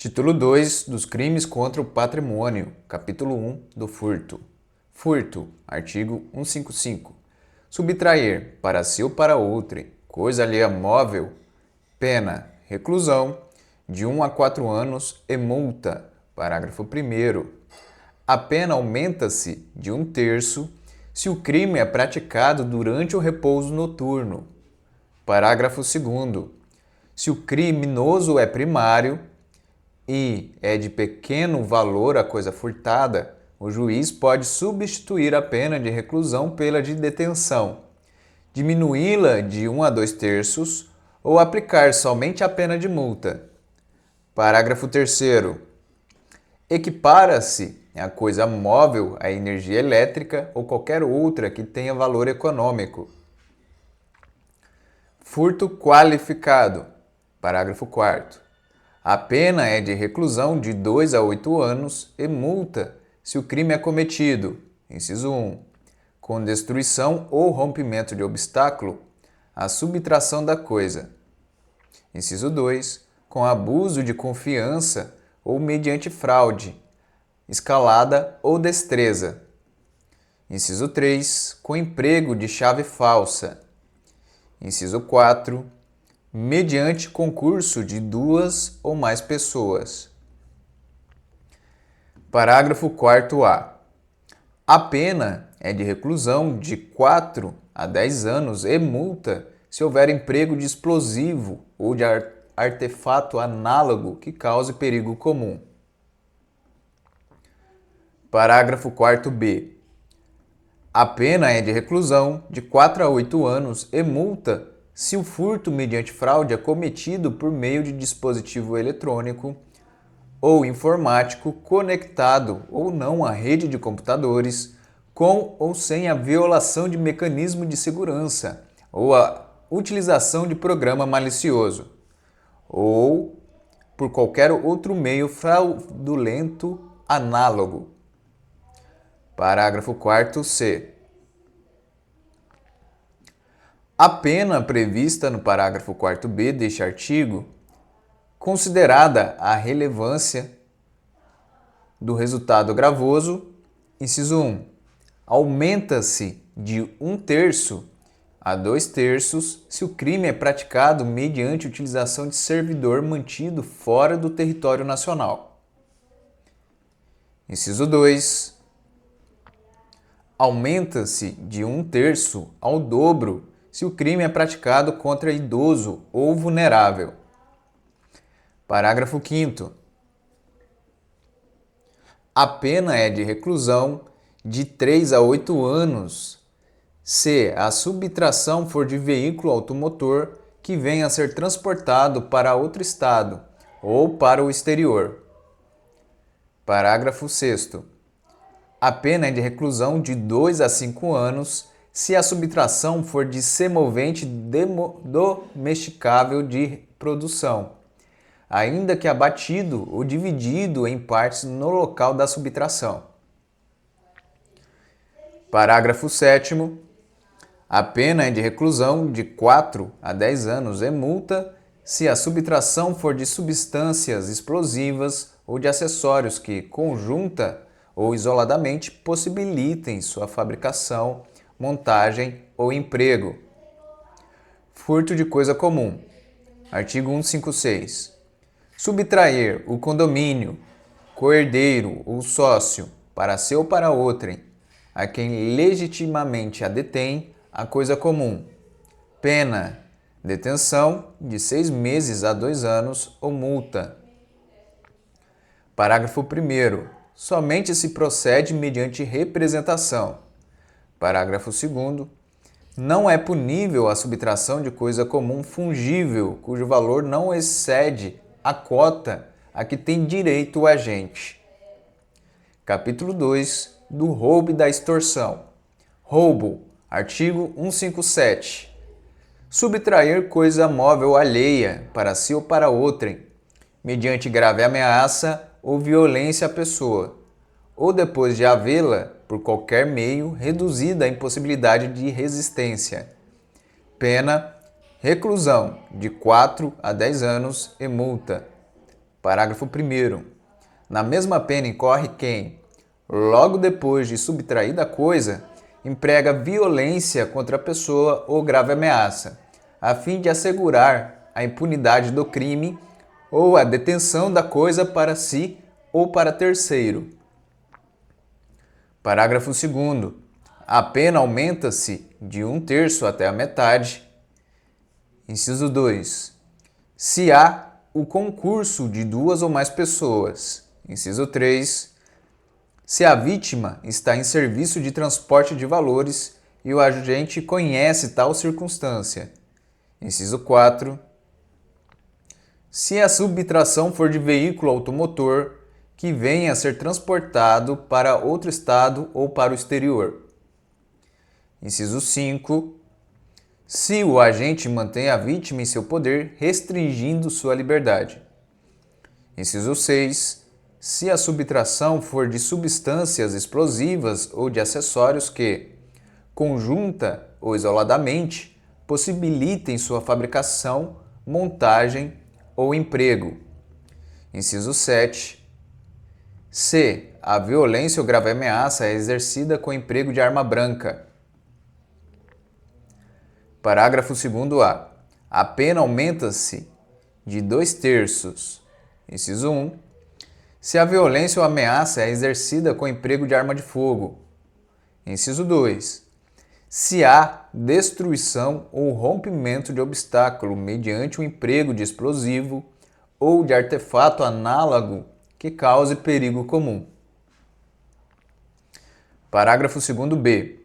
Título 2 dos Crimes contra o Patrimônio, capítulo 1 do furto. Furto, artigo 155. Subtrair, para si ou para outrem, coisa alheia móvel, pena, reclusão, de 1 a 4 anos e multa. Parágrafo 1º. A pena aumenta-se de 1/3 se o crime é praticado durante o repouso noturno. Parágrafo 2º. Se o criminoso é primário e é de pequeno valor a coisa furtada, o juiz pode substituir a pena de reclusão pela de detenção, diminuí-la de 1 a 2/3 ou aplicar somente a pena de multa. Parágrafo 3º. Equipara-se a coisa móvel à energia elétrica ou qualquer outra que tenha valor econômico. Furto qualificado. Parágrafo 4º. A pena é de reclusão de 2 a 8 anos e multa se o crime é cometido, inciso 1, com destruição ou rompimento de obstáculo, a subtração da coisa. Inciso 2, com abuso de confiança ou mediante fraude, escalada ou destreza. Inciso 3, com emprego de chave falsa. Inciso 4, mediante concurso de 2 ou mais pessoas. Parágrafo 4º-A. A pena é de reclusão de 4 a 10 anos e multa se houver emprego de explosivo ou de artefato análogo que cause perigo comum. Parágrafo 4º-B. A pena é de reclusão de 4 a 8 anos e multa se o furto mediante fraude é cometido por meio de dispositivo eletrônico ou informático conectado ou não à rede de computadores, com ou sem a violação de mecanismo de segurança ou a utilização de programa malicioso, ou por qualquer outro meio fraudulento análogo. Parágrafo 4º-C. A pena prevista no parágrafo 4º-B deste artigo, considerada a relevância do resultado gravoso, inciso 1, aumenta-se de 1/3 a 2/3 se o crime é praticado mediante utilização de servidor mantido fora do território nacional. Inciso 2, aumenta-se de 1/3 ao dobro se o crime é praticado contra idoso ou vulnerável. Parágrafo 5º. A pena é de reclusão de 3 a 8 anos se a subtração for de veículo automotor que venha a ser transportado para outro estado ou para o exterior. Parágrafo 6º. A pena é de reclusão de 2 a 5 anos se a subtração for de semovente domesticável de produção, ainda que abatido ou dividido em partes no local da subtração. Parágrafo 7º. A pena é de reclusão de 4 a 10 anos e multa se a subtração for de substâncias explosivas ou de acessórios que, conjunta ou isoladamente, possibilitem sua fabricação, montagem ou emprego. Furto de coisa comum. Artigo 156. Subtrair o condomínio, coerdeiro ou sócio, para si ou para outrem, a quem legitimamente a detém, a coisa comum. Pena: detenção de 6 meses a 2 anos ou multa. Parágrafo 1º. Somente se procede mediante representação. Parágrafo 2º. Não é punível a subtração de coisa comum fungível, cujo valor não excede a cota a que tem direito o agente. Capítulo 2 do roubo e da extorsão. Roubo. Artigo 157. Subtrair coisa móvel alheia, para si ou para outrem, mediante grave ameaça ou violência à pessoa, ou depois de havê-la, por qualquer meio, reduzida à impossibilidade de resistência. Pena: reclusão de 4 a 10 anos e multa. Parágrafo 1º. Na mesma pena incorre quem, logo depois de subtraída a coisa, emprega violência contra a pessoa ou grave ameaça, a fim de assegurar a impunidade do crime ou a detenção da coisa para si ou para terceiro. Parágrafo 2º. A pena aumenta-se de 1/3 até a metade. Inciso 2. Se há o concurso de 2 ou mais pessoas. Inciso 3. Se a vítima está em serviço de transporte de valores e o agente conhece tal circunstância. Inciso 4. Se a subtração for de veículo automotor que venha a ser transportado para outro estado ou para o exterior. Inciso 5. Se o agente mantém a vítima em seu poder, restringindo sua liberdade. Inciso 6. Se a subtração for de substâncias explosivas ou de acessórios que, conjunta ou isoladamente, possibilitem sua fabricação, montagem ou emprego. Inciso 7. Se a violência ou grave ameaça é exercida com emprego de arma branca. Parágrafo 2º-A. A pena aumenta-se de 2/3. Inciso 1. Se a violência ou ameaça é exercida com emprego de arma de fogo. Inciso 2. Se há destruição ou rompimento de obstáculo mediante o emprego de explosivo ou de artefato análogo que cause perigo comum. Parágrafo 2º-B.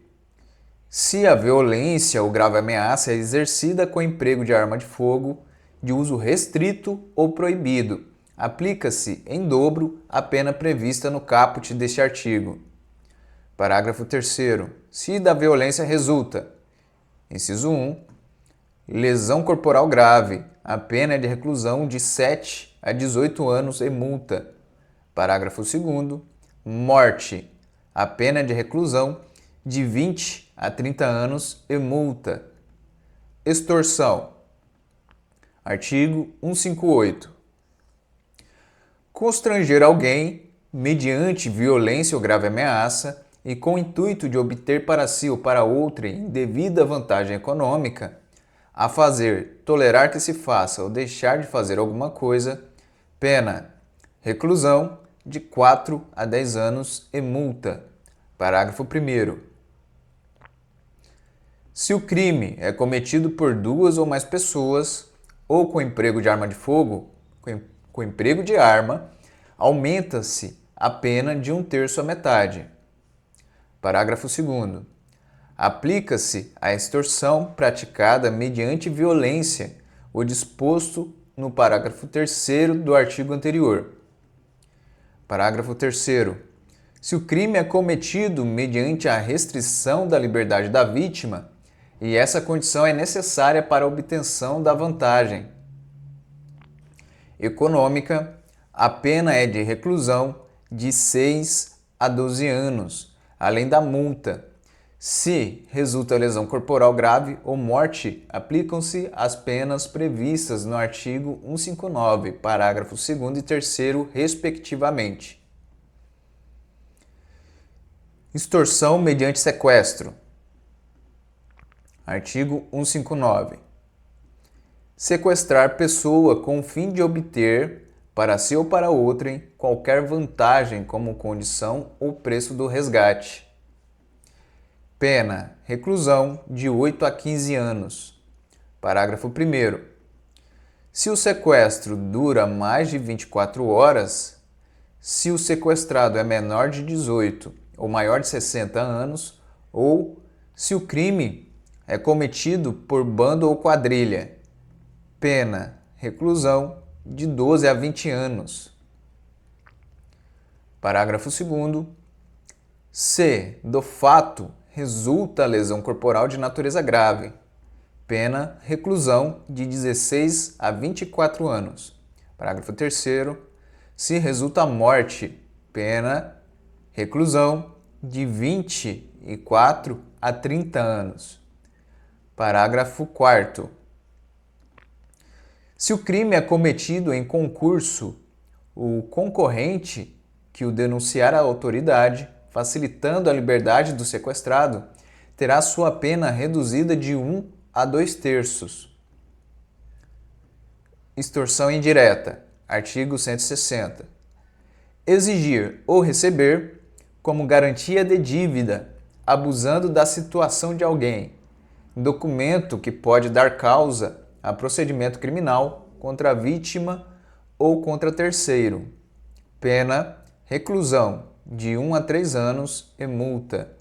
Se a violência ou grave ameaça é exercida com emprego de arma de fogo, de uso restrito ou proibido, aplica-se em dobro a pena prevista no caput deste artigo. Parágrafo 3º. Se da violência resulta: inciso 1. Lesão corporal grave. A pena é de reclusão de 7 a 18 anos e multa. Parágrafo 2º. Morte. A pena é de reclusão de 20 a 30 anos e multa. Extorsão. Artigo 158. Constranger alguém, mediante violência ou grave ameaça, e com o intuito de obter para si ou para outrem devida vantagem econômica, a fazer, tolerar que se faça ou deixar de fazer alguma coisa, pena, reclusão de 4 a 10 anos e multa. Parágrafo 1º. Se o crime é cometido por 2 ou mais pessoas, ou com emprego de arma de fogo, com emprego de arma, aumenta-se a pena de 1/3 à metade. Parágrafo 2º. Aplica-se a extorsão praticada mediante violência, o disposto no parágrafo 3º do artigo anterior. Parágrafo 3º. Se o crime é cometido mediante a restrição da liberdade da vítima, e essa condição é necessária para a obtenção da vantagem econômica, a pena é de reclusão de 6 a 12 anos, além da multa. Se resulta lesão corporal grave ou morte, aplicam-se as penas previstas no artigo 159, parágrafo 2º e 3º, respectivamente. Extorsão mediante sequestro. Artigo 159. Sequestrar pessoa com o fim de obter, para si ou para outrem, qualquer vantagem como condição ou preço do resgate. Pena, reclusão de 8 a 15 anos. Parágrafo 1º. Se o sequestro dura mais de 24 horas, se o sequestrado é menor de 18 ou maior de 60 anos, ou se o crime é cometido por bando ou quadrilha. Pena, reclusão de 12 a 20 anos. Parágrafo 2º. Se do fato resulta lesão corporal de natureza grave, pena, reclusão de 16 a 24 anos. Parágrafo 3º. Se resulta morte, pena, reclusão de 24 a 30 anos. Parágrafo 4º. Se o crime é cometido em concurso o concorrente que o denunciar à autoridade, facilitando a liberdade do sequestrado, terá sua pena reduzida de 1 a 2/3. Extorsão indireta. Artigo 160. Exigir ou receber como garantia de dívida, abusando da situação de alguém, documento que pode dar causa a procedimento criminal contra a vítima ou contra terceiro. Pena: reclusão de 1 a 3 anos e multa.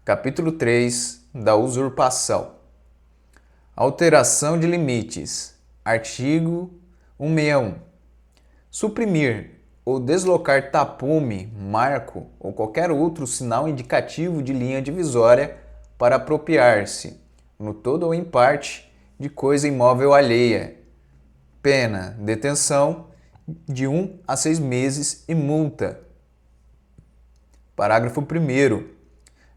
Capítulo 3 da usurpação. Alteração de limites. Artigo 161. Suprimir ou deslocar tapume, marco ou qualquer outro sinal indicativo de linha divisória para apropriar-se, no todo ou em parte, de coisa imóvel alheia. Pena: detenção de 1 a 6 meses e multa. Parágrafo 1º.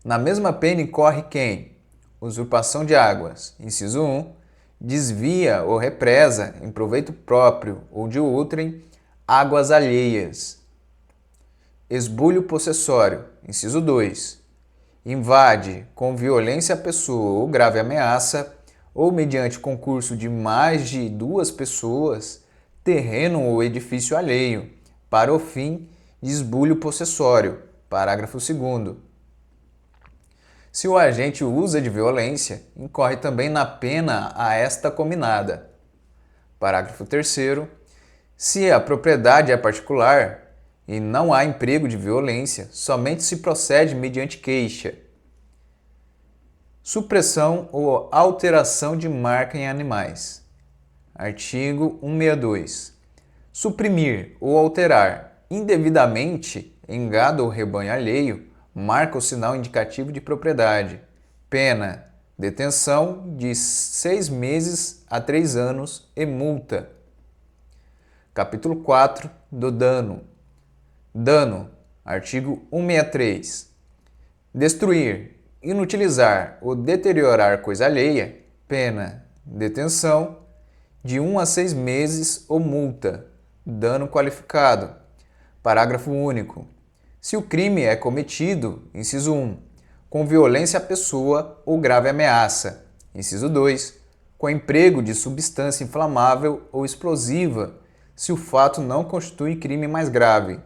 Na mesma pena incorre quem: usurpação de águas, inciso 1, desvia ou represa em proveito próprio ou de outrem águas alheias. Esbulho possessório, inciso 2, invade com violência a pessoa ou grave ameaça, ou mediante concurso de mais de 2 pessoas, terreno ou edifício alheio, para o fim de esbulho possessório. Parágrafo 2º. Se o agente usa de violência, incorre também na pena a esta cominada. Parágrafo 3º. Se a propriedade é particular e não há emprego de violência, somente se procede mediante queixa. Supressão ou alteração de marca em animais. Artigo 162. Suprimir ou alterar indevidamente em gado ou rebanho alheio marca ou sinal indicativo de propriedade. Pena: detenção de 6 meses a 3 anos e multa. Capítulo 4 do dano. Dano. Artigo 163. Destruir, inutilizar ou deteriorar coisa alheia. Pena: detenção de 1 a 6 meses ou multa. Dano qualificado. Parágrafo único. Se o crime é cometido, inciso 1, com violência à pessoa ou grave ameaça, inciso 2, com emprego de substância inflamável ou explosiva, se o fato não constitui crime mais grave.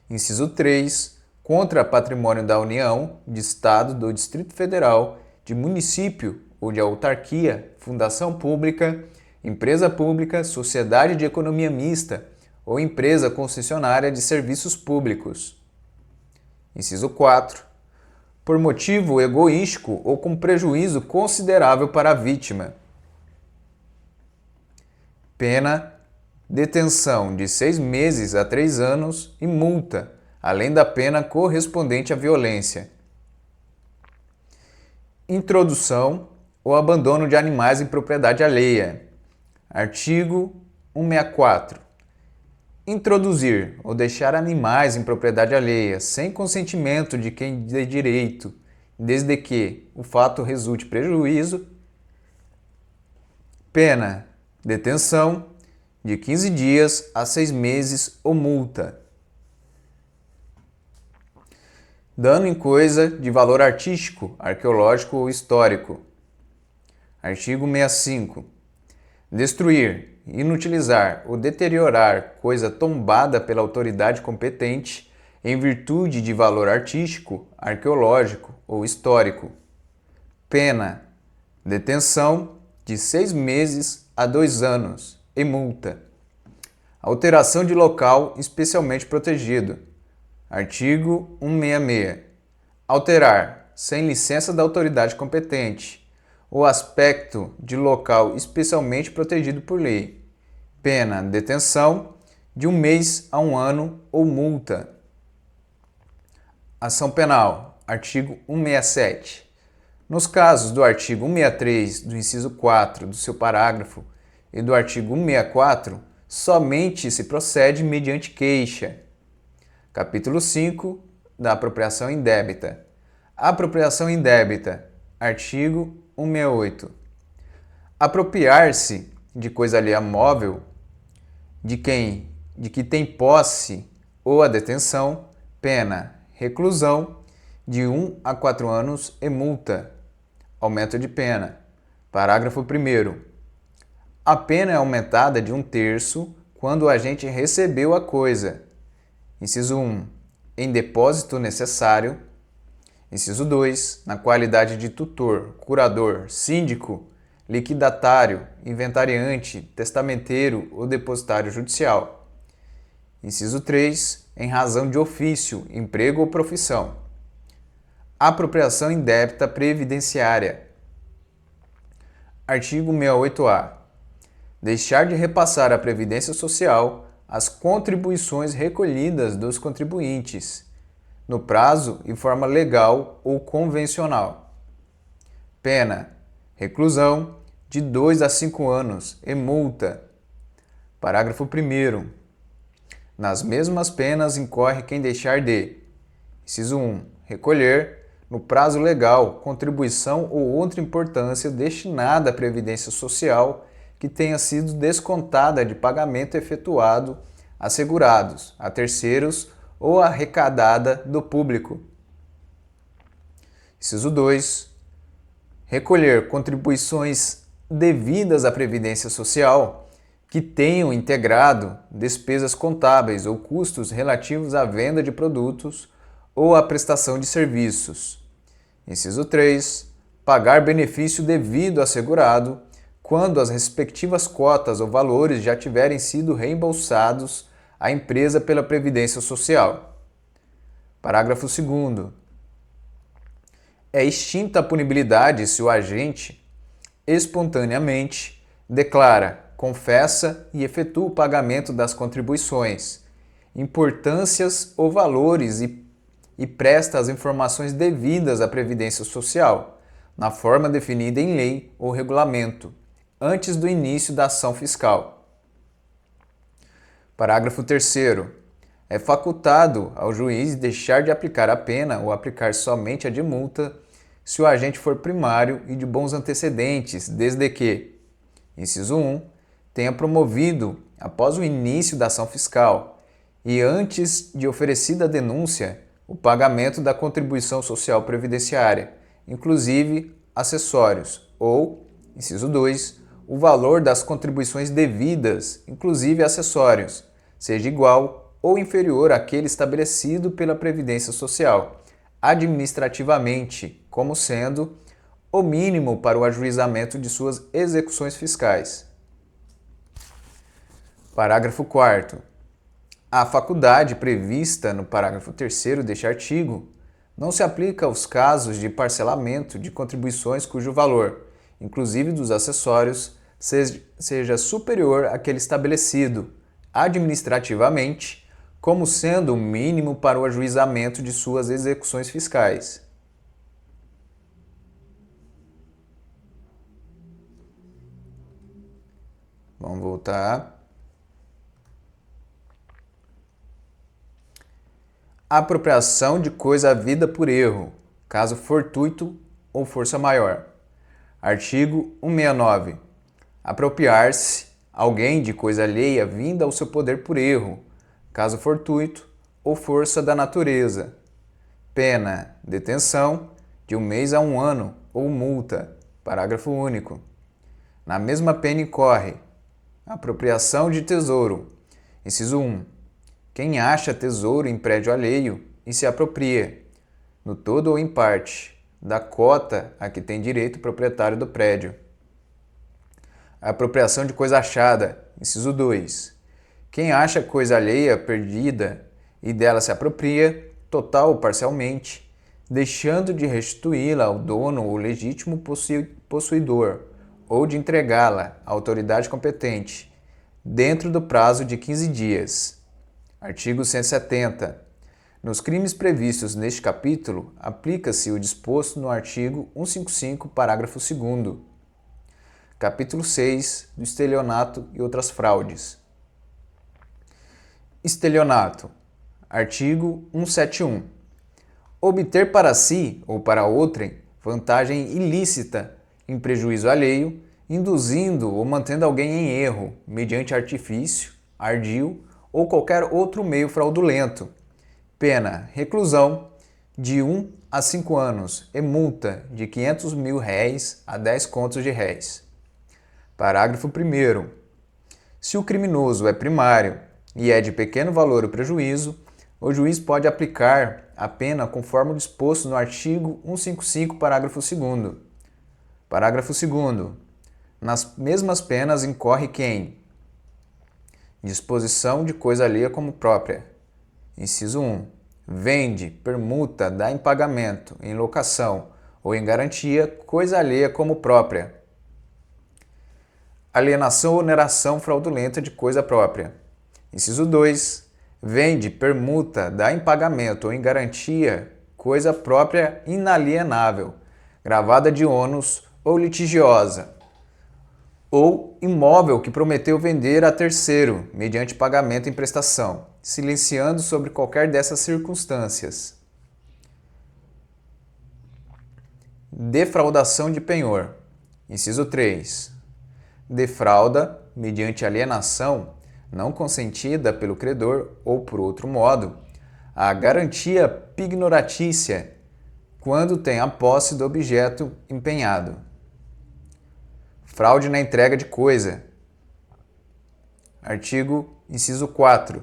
Inciso 3, contra patrimônio da União, de Estado, do Distrito Federal, de município ou de autarquia, fundação pública, empresa pública, sociedade de economia mista ou empresa concessionária de serviços públicos. Inciso 4. Por motivo egoístico ou com prejuízo considerável para a vítima. Pena: detenção de 6 meses a 3 anos e multa, além da pena correspondente à violência. Introdução ou abandono de animais em propriedade alheia. Artigo 164. Introduzir ou deixar animais em propriedade alheia sem consentimento de quem de direito, desde que o fato resulte prejuízo. Pena: detenção de 15 dias a 6 meses ou multa. Dano em coisa de valor artístico, arqueológico ou histórico. Artigo 65. Destruir, inutilizar ou deteriorar coisa tombada pela autoridade competente em virtude de valor artístico, arqueológico ou histórico. Pena: detenção de 6 meses a 2 anos e multa. Alteração de local especialmente protegido. Artigo 166. Alterar, sem licença da autoridade competente, o aspecto de local especialmente protegido por lei. Pena: detenção de 1 mês a 1 ano ou multa. Ação penal. Artigo 167. Nos casos do artigo 163, do inciso 4 do seu parágrafo, e do artigo 164, somente se procede mediante queixa. Capítulo 5 da apropriação indébita. Apropriação indébita. Artigo 168. Apropriar-se de coisa alheia móvel de que tem posse ou a detenção, pena, reclusão de 1 a 4 anos e multa. Aumento de pena. Parágrafo 1º. A pena é aumentada de 1/3 quando o agente recebeu a coisa. Inciso 1. Em depósito necessário. Inciso 2. Na qualidade de tutor, curador, síndico, liquidatário, inventariante, testamenteiro ou depositário judicial. Inciso 3. Em razão de ofício, emprego ou profissão. Apropriação indébita previdenciária. Artigo 68-A. Deixar de repassar à Previdência Social as contribuições recolhidas dos contribuintes, no prazo e forma legal ou convencional. Pena: reclusão de 2 a 5 anos e multa. Parágrafo 1º. Nas mesmas penas incorre quem deixar de: inciso 1. Recolher, no prazo legal, contribuição ou outra importância destinada à Previdência Social que tenha sido descontada de pagamento efetuado a segurados, a terceiros ou arrecadada do público. Inciso 2. Recolher contribuições devidas à Previdência Social que tenham integrado despesas contábeis ou custos relativos à venda de produtos ou à prestação de serviços. Inciso 3. Pagar benefício devido a segurado quando as respectivas cotas ou valores já tiverem sido reembolsados à empresa pela Previdência Social. Parágrafo 2º. É extinta a punibilidade se o agente espontaneamente declara, confessa e efetua o pagamento das contribuições, importâncias ou valores e presta as informações devidas à Previdência Social, na forma definida em lei ou regulamento, antes do início da ação fiscal. Parágrafo 3º. É facultado ao juiz deixar de aplicar a pena ou aplicar somente a de multa se o agente for primário e de bons antecedentes, desde que, inciso 1, tenha promovido, após o início da ação fiscal e antes de oferecida a denúncia, o pagamento da contribuição social previdenciária, inclusive acessórios, ou, inciso 2, o valor das contribuições devidas, inclusive acessórios, seja igual ou inferior àquele estabelecido pela Previdência Social, administrativamente, como sendo o mínimo para o ajuizamento de suas execuções fiscais. Parágrafo 4º. A faculdade prevista no parágrafo 3º deste artigo não se aplica aos casos de parcelamento de contribuições cujo valor, inclusive dos acessórios, seja superior àquele estabelecido administrativamente, como sendo o mínimo para o ajuizamento de suas execuções fiscais. Vamos voltar. Apropriação de coisa havida por erro, caso fortuito ou força maior. Artigo 169. Apropriar-se alguém de coisa alheia vinda ao seu poder por erro, caso fortuito ou força da natureza. Pena: detenção de 1 mês a 1 ano ou multa. Parágrafo único. Na mesma pena incorre: apropriação de tesouro. Inciso 1. Quem acha tesouro em prédio alheio e se apropria, no todo ou em parte, da cota a que tem direito o proprietário do prédio. Apropriação de coisa achada. Inciso 2. Quem acha coisa alheia perdida e dela se apropria, total ou parcialmente, deixando de restituí-la ao dono ou legítimo possuidor, ou de entregá-la à autoridade competente, dentro do prazo de 15 dias. Artigo 170. Nos crimes previstos neste capítulo, aplica-se o disposto no artigo 155, parágrafo 2º. Capítulo 6 do estelionato e outras fraudes. Estelionato. Artigo 171. Obter para si ou para outrem vantagem ilícita em prejuízo alheio, induzindo ou mantendo alguém em erro, mediante artifício, ardil ou qualquer outro meio fraudulento. Pena, reclusão de 1 a 5 anos e multa de R$ 500 mil a 10 contos de réis. Parágrafo 1º. Se o criminoso é primário e é de pequeno valor o prejuízo, o juiz pode aplicar a pena conforme disposto no artigo 155, parágrafo 2º. Parágrafo 2º. Nas mesmas penas incorre quem: disposição de coisa alheia como própria. Inciso 1. Vende, permuta, dá em pagamento, em locação ou em garantia coisa alheia como própria. Alienação ou oneração fraudulenta de coisa própria. Inciso 2. Vende, permuta, dá em pagamento ou em garantia coisa própria inalienável, gravada de ônus ou litigiosa, ou imóvel que prometeu vender a terceiro, mediante pagamento em prestação, silenciando sobre qualquer dessas circunstâncias. Defraudação de penhor. Inciso 3. Defrauda, mediante alienação não consentida pelo credor ou por outro modo, a garantia pignoratícia quando tem a posse do objeto empenhado. Fraude na entrega de coisa. Inciso 4.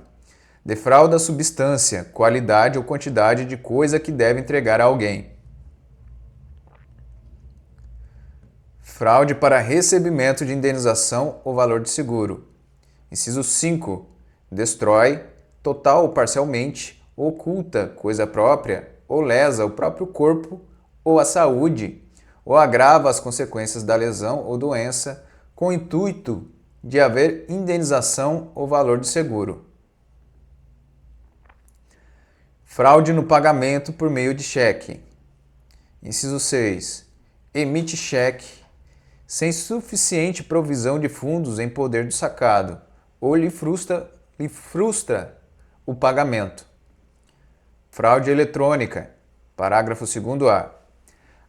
Defrauda a substância, qualidade ou quantidade de coisa que deve entregar a alguém. Fraude para recebimento de indenização ou valor de seguro. Inciso 5. Destrói, total ou parcialmente, oculta coisa própria ou lesa o próprio corpo ou a saúde, ou agrava as consequências da lesão ou doença com o intuito de haver indenização ou valor de seguro. Fraude no pagamento por meio de cheque. Inciso 6. Emite cheque sem suficiente provisão de fundos em poder do sacado, ou lhe frustra o pagamento. Fraude eletrônica. Parágrafo 2º-A.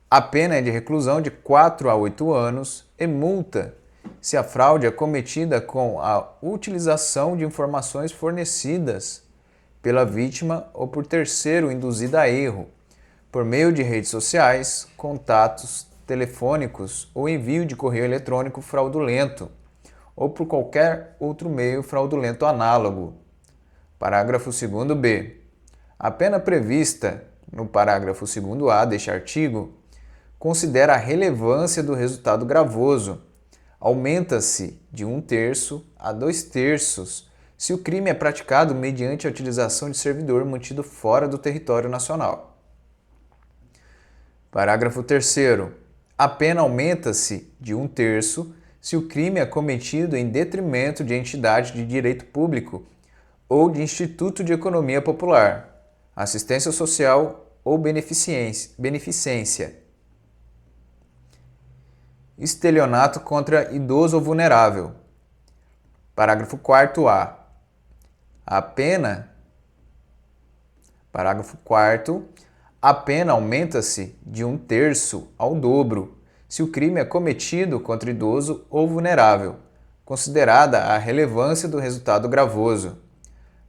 A pena é de reclusão de 4 a 8 anos e multa se a fraude é cometida com a utilização de informações fornecidas pela vítima ou por terceiro induzida a erro, por meio de redes sociais, contatos telefônicos ou envio de correio eletrônico fraudulento, ou por qualquer outro meio fraudulento análogo. Parágrafo 2º-B. A pena prevista no parágrafo 2º-A deste artigo considera a relevância do resultado gravoso. Aumenta-se de 1/3 a 2/3 se o crime é praticado mediante a utilização de servidor mantido fora do território nacional. Parágrafo 3º. A pena aumenta-se de 1/3 se o crime é cometido em detrimento de entidade de direito público ou de instituto de economia popular, assistência social ou beneficência. Estelionato contra idoso ou vulnerável. Parágrafo 4º-A. Parágrafo 4º. A pena aumenta-se de 1/3 ao dobro se o crime é cometido contra idoso ou vulnerável, considerada a relevância do resultado gravoso.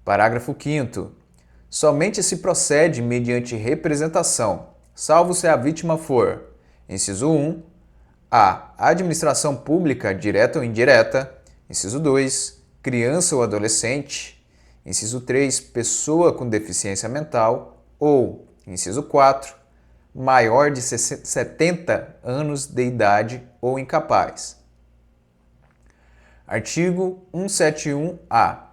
Parágrafo 5º. Somente se procede mediante representação, salvo se a vítima for: inciso 1, a administração pública direta ou indireta; inciso 2, criança ou adolescente; inciso 3, pessoa com deficiência mental; ou, inciso 4, maior de 70 anos de idade ou incapaz. Artigo 171-A.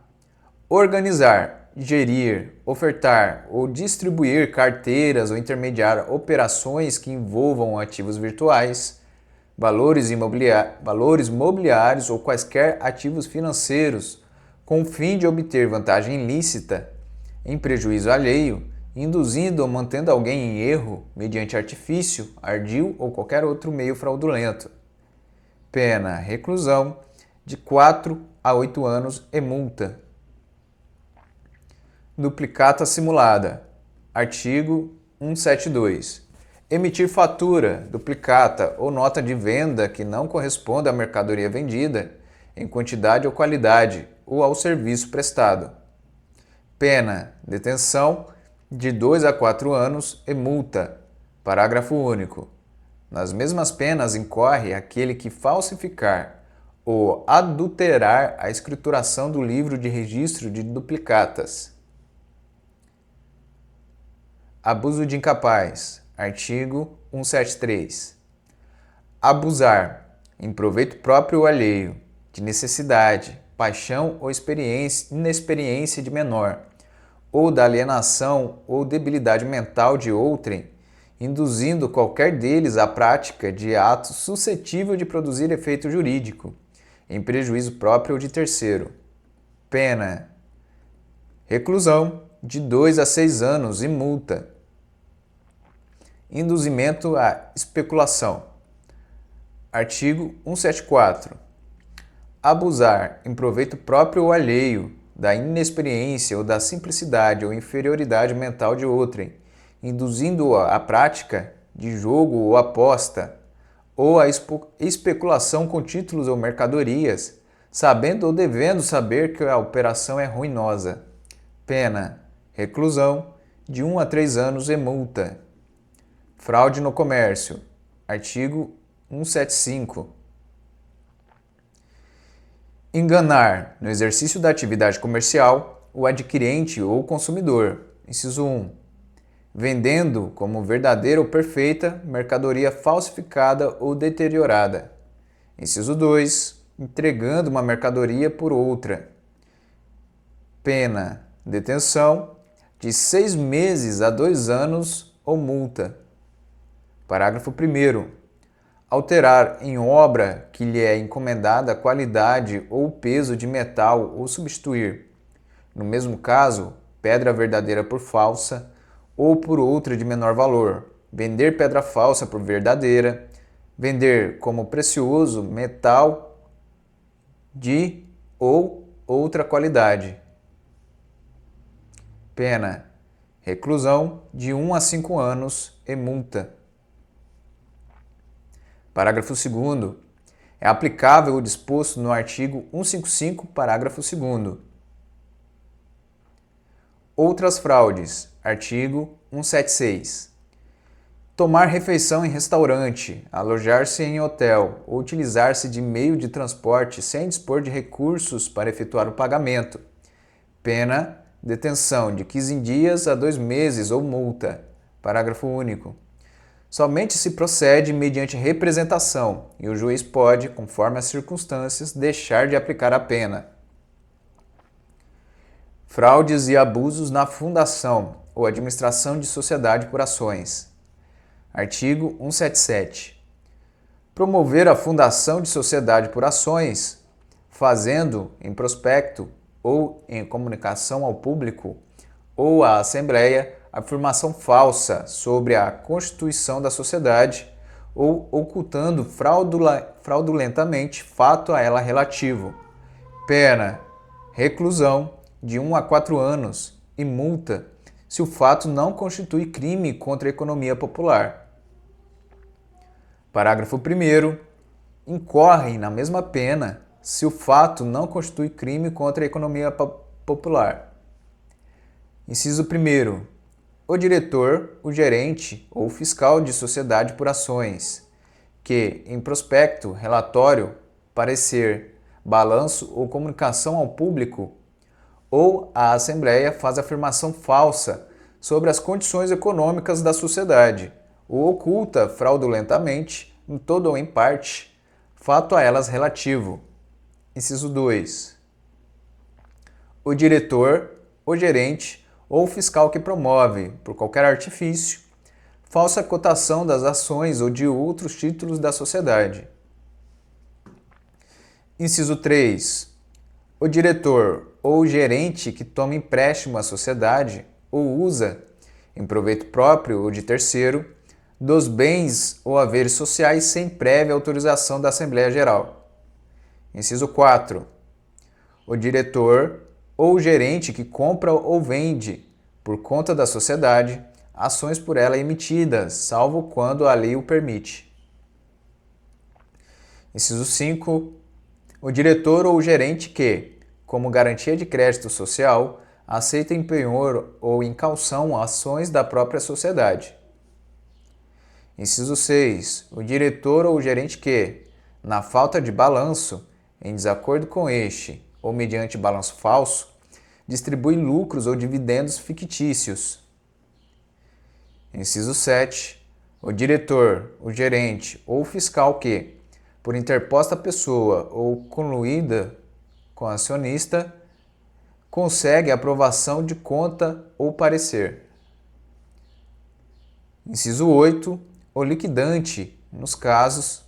Organizar, gerir, ofertar ou distribuir carteiras ou intermediar operações que envolvam ativos virtuais, valores mobiliários ou quaisquer ativos financeiros, com o fim de obter vantagem ilícita, em prejuízo alheio, induzindo ou mantendo alguém em erro mediante artifício, ardil ou qualquer outro meio fraudulento. Pena, reclusão de 4 a 8 anos e multa. Duplicata simulada. Artigo 172. Emitir fatura, duplicata ou nota de venda que não corresponda à mercadoria vendida, em quantidade ou qualidade, ou ao serviço prestado. Pena: detenção de 2 a 4 anos e multa. Parágrafo único. Nas mesmas penas incorre aquele que falsificar ou adulterar a escrituração do livro de registro de duplicatas. Abuso de incapaz. Artigo 173. Abusar, em proveito próprio ou alheio, de necessidade, paixão ou inexperiência de menor, ou da alienação ou debilidade mental de outrem, induzindo qualquer deles à prática de ato suscetível de produzir efeito jurídico, em prejuízo próprio ou de terceiro. Pena: reclusão de 2 a 6 anos e multa. Induzimento à especulação. Artigo 174. Abusar, em proveito próprio ou alheio, da inexperiência ou da simplicidade ou inferioridade mental de outrem, induzindo-o à prática de jogo ou aposta, ou à especulação com títulos ou mercadorias, sabendo ou devendo saber que a operação é ruinosa. Pena: reclusão de 1 a 3 anos e multa. Fraude no comércio. Artigo 175. Enganar, no exercício da atividade comercial, o adquirente ou consumidor. Inciso 1. Vendendo como verdadeira ou perfeita mercadoria falsificada ou deteriorada. Inciso 2. Entregando uma mercadoria por outra. Pena: detenção de 6 meses a 2 anos ou multa. Parágrafo 1º. Alterar em obra que lhe é encomendada a qualidade ou peso de metal ou substituir, no mesmo caso, pedra verdadeira por falsa ou por outra de menor valor, vender pedra falsa por verdadeira, vender como precioso metal de ou outra qualidade. Pena: reclusão de 1 a 5 anos e multa. Parágrafo 2º. É aplicável o disposto no artigo 155, parágrafo 2º. Outras fraudes. Artigo 176. Tomar refeição em restaurante, alojar-se em hotel ou utilizar-se de meio de transporte sem dispor de recursos para efetuar o pagamento. Pena: detenção de 15 dias a 2 meses ou multa. Parágrafo único. Somente se procede mediante representação e o juiz pode, conforme as circunstâncias, deixar de aplicar a pena. Fraudes e abusos na fundação ou administração de sociedade por ações. Artigo 177. Promover a fundação de sociedade por ações, fazendo em prospecto ou em comunicação ao público ou à Assembleia afirmação falsa sobre a constituição da sociedade ou ocultando fraudulentamente fato a ela relativo. Pena: reclusão de 1 a 4 anos e multa se o fato não constitui crime contra a economia popular. Parágrafo 1º. Incorrem na mesma pena se o fato não constitui crime contra a economia popular. Inciso 1º. O diretor, o gerente ou fiscal de sociedade por ações, que, em prospecto, relatório, parecer, balanço ou comunicação ao público ou à Assembleia faz afirmação falsa sobre as condições econômicas da sociedade ou oculta fraudulentamente, em todo ou em parte, fato a elas relativo. Inciso 2. O diretor, o gerente ou fiscal que promove, por qualquer artifício, falsa cotação das ações ou de outros títulos da sociedade. Inciso 3. O diretor ou gerente que toma empréstimo à sociedade ou usa, em proveito próprio ou de terceiro, dos bens ou haveres sociais sem prévia autorização da Assembleia Geral. Inciso 4. O diretor ou gerente que compra ou vende, por conta da sociedade, ações por ela emitidas, salvo quando a lei o permite. Inciso 5. O diretor ou gerente que, como garantia de crédito social, aceita em penhor ou em caução ações da própria sociedade. Inciso 6. O diretor ou gerente que, na falta de balanço, em desacordo com este ou mediante balanço falso, distribui lucros ou dividendos fictícios. Inciso 7. O diretor, o gerente ou o fiscal que, por interposta pessoa ou conluída com acionista, consegue aprovação de conta ou parecer. Inciso 8. O liquidante, nos casos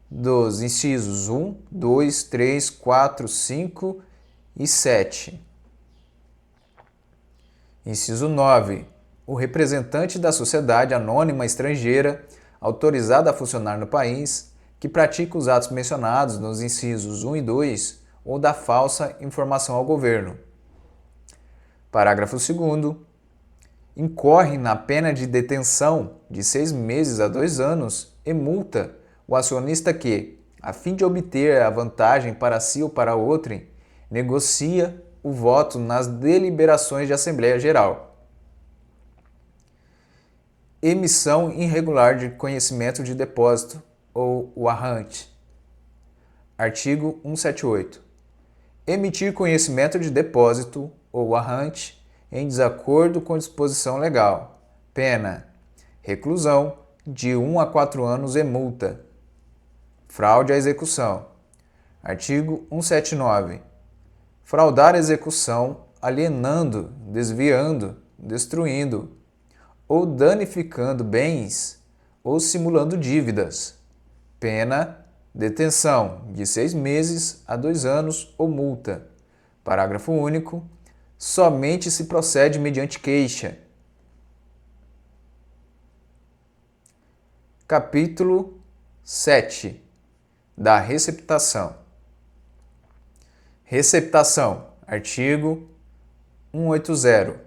dos incisos 1, 2, 3, 4, 5 e 7. Inciso 9. O representante da sociedade anônima estrangeira, autorizado a funcionar no país, que pratica os atos mencionados nos incisos 1 e 2 ou da falsa informação ao governo. Parágrafo 2º. Incorre na pena de detenção de 6 meses a 2 anos e multa o acionista que, a fim de obter a vantagem para si ou para outrem, negocia o voto nas deliberações de Assembleia Geral. Emissão irregular de conhecimento de depósito ou warrant. Artigo 178. Emitir conhecimento de depósito ou warrant em desacordo com disposição legal. Pena: reclusão de 1 a 4 anos e multa. Fraude à execução. Artigo 179. Fraudar a execução alienando, desviando, destruindo ou danificando bens ou simulando dívidas. Pena: detenção de 6 meses a 2 anos ou multa. Parágrafo único. Somente se procede mediante queixa. Capítulo 7. Da receptação. Receptação. Artigo 180.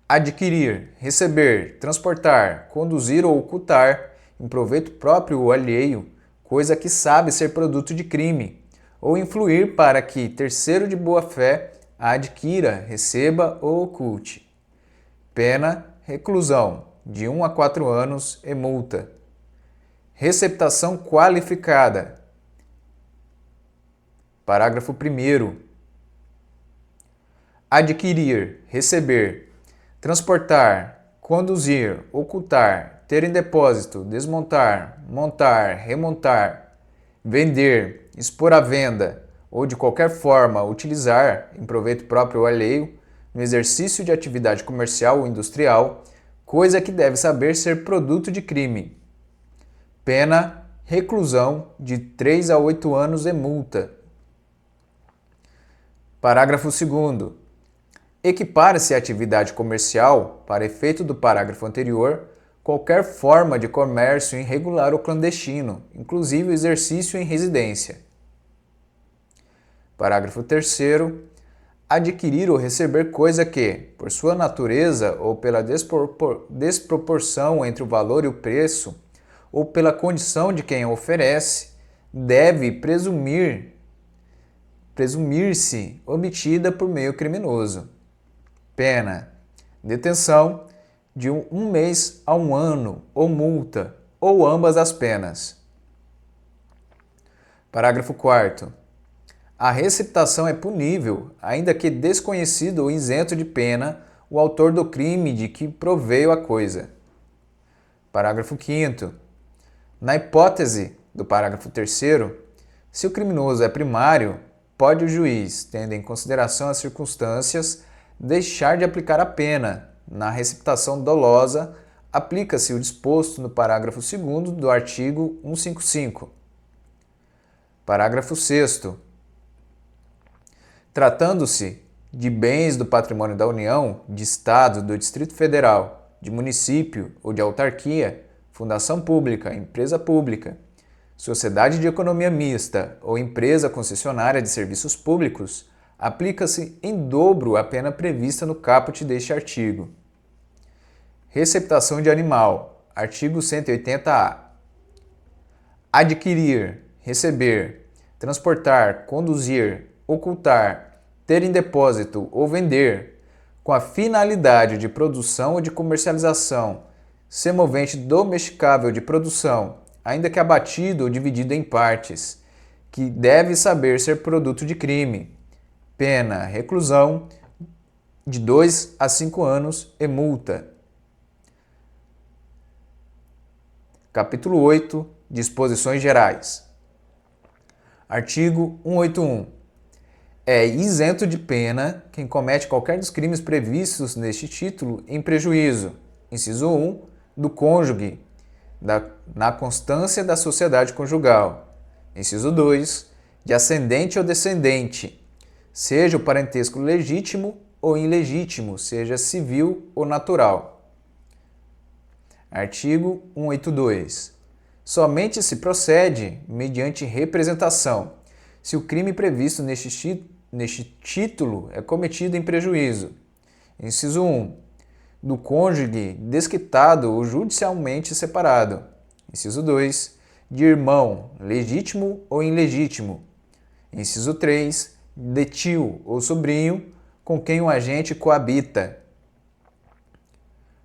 Adquirir, receber, transportar, conduzir ou ocultar, em proveito próprio ou alheio, coisa que sabe ser produto de crime, ou influir para que terceiro de boa-fé a adquira, receba ou oculte. Pena: reclusão de 1 a 4 anos e multa. Receptação qualificada. Parágrafo 1º. Adquirir, receber, transportar, conduzir, ocultar, ter em depósito, desmontar, montar, remontar, vender, expor à venda ou de qualquer forma utilizar, em proveito próprio ou alheio, no exercício de atividade comercial ou industrial, coisa que deve saber ser produto de crime. Pena: reclusão de 3 a 8 anos e multa. Parágrafo 2º. Equipara-se à atividade comercial, para efeito do parágrafo anterior, qualquer forma de comércio irregular ou clandestino, inclusive o exercício em residência. Parágrafo 3º. Adquirir ou receber coisa que, por sua natureza ou pela desproporção entre o valor e o preço, ou pela condição de quem a oferece, deve presumir-se obtida por meio criminoso. Pena: detenção de 1 mês a 1 ano, ou multa, ou ambas as penas. Parágrafo 4º. A receptação é punível, ainda que desconhecido ou isento de pena, o autor do crime de que proveio a coisa. Parágrafo 5º. Na hipótese do parágrafo 3º, se o criminoso é primário, pode o juiz, tendo em consideração as circunstâncias, deixar de aplicar a pena. Na receptação dolosa, aplica-se o disposto no parágrafo 2º do artigo 155. Parágrafo 6º. Tratando-se de bens do patrimônio da União, de Estado, do Distrito Federal, de município ou de autarquia, fundação pública, empresa pública, sociedade de economia mista ou empresa concessionária de serviços públicos, aplica-se em dobro a pena prevista no caput deste artigo. Receptação de animal. Artigo 180-A. Adquirir, receber, transportar, conduzir, ocultar, ter em depósito ou vender, com a finalidade de produção ou de comercialização, semovente domesticável de produção, ainda que abatido ou dividido em partes, que deve saber ser produto de crime. Pena, reclusão de 2 a 5 anos e multa. Capítulo 8. Disposições gerais. Artigo 181. É isento de pena quem comete qualquer dos crimes previstos neste título em prejuízo, inciso 1, do cônjuge, na constância da sociedade conjugal, inciso 2, de ascendente ou descendente, seja o parentesco legítimo ou ilegítimo, seja civil ou natural. Artigo 182. Somente se procede mediante representação, se o crime previsto neste título é cometido em prejuízo. Inciso 1. Do cônjuge desquitado ou judicialmente separado. Inciso 2. De irmão, legítimo ou ilegítimo. Inciso 3. De tio ou sobrinho com quem o agente coabita.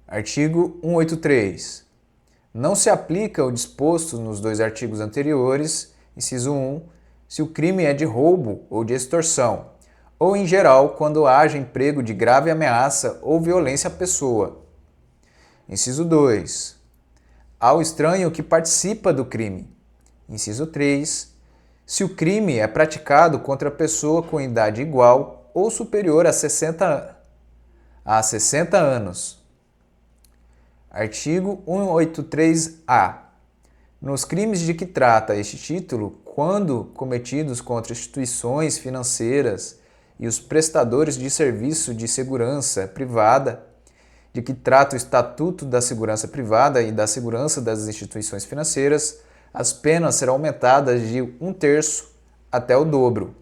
Artigo 183. Não se aplica o disposto nos dois artigos anteriores, inciso 1, se o crime é de roubo ou de extorsão, ou em geral quando haja emprego de grave ameaça ou violência à pessoa. Inciso 2. Ao estranho que participa do crime. Inciso 3. Se o crime é praticado contra pessoa com idade igual ou superior a 60 anos. Artigo 183-A. Nos crimes de que trata este título, quando cometidos contra instituições financeiras e os prestadores de serviço de segurança privada, de que trata o Estatuto da Segurança Privada e da Segurança das Instituições Financeiras, as penas serão aumentadas de 1/3 até o dobro.